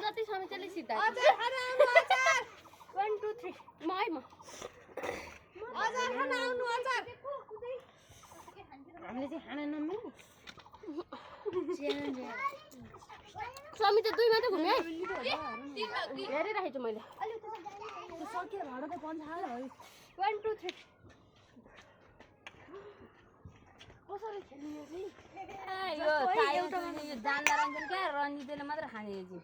जति समितिले सिधा 1 2 3 म अचार खान आउनु अचार हामीले चाहिँ खाना नमिल्ने समिति 2 मात्र घुम्यो है धेरै राखेछु मैले त्यो सकिएर भाडा त पन्छ हाल 1 2 3 कसरी खेल्ने यो चाहिँ यो जान्दा रञ्जन क्या रञ्जितले मात्र खाने यो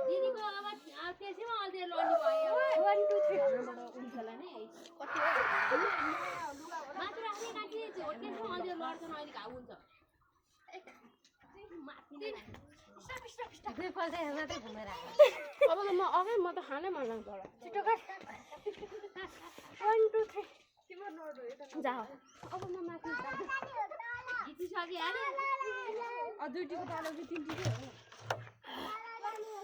दिदीको अब त्यसैमा अल्झेर लड्नु भयो 1 2 3 हुन्छ होला नि कति हो माथि राख्ने काकी झोटकेसमा अल्झेर लड्छन् अहिले घाउ हुन्छ अब म अघि म त खानै मन लाग्छ होला छिटो गर 1 2 3 जा अब म माथि जितिसके हाले दुईटीको तालो कि तीनटीको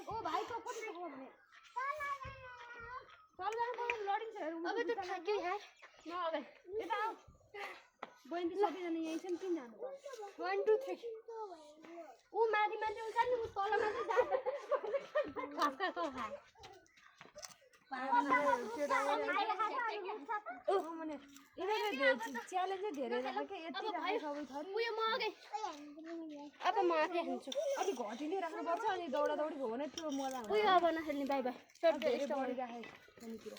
ओ भाइ त कति हो भने तल जानु पर्यो लडिन्छ अब त थाक्यो यार म अगाडि यता आऊ बहिनी त सबैजना यही छन् किन जानु 1 2 3 ऊ माथि माथि उल्टा नि ऊ तल माथि जान्छ खस्का तो खा च्यालेन्ज धेरै रहेछ के यति राख्ने सबै थरी उयो म अगाडि अब म आफै खान्छु अलि घटिले राख्नुपर्छ अनि दौडा दौडी भयो भने त्यो मजा हुन्छ उयो अब नखेल्ने बाई बाई धेरै बढी राखे खानेकुरा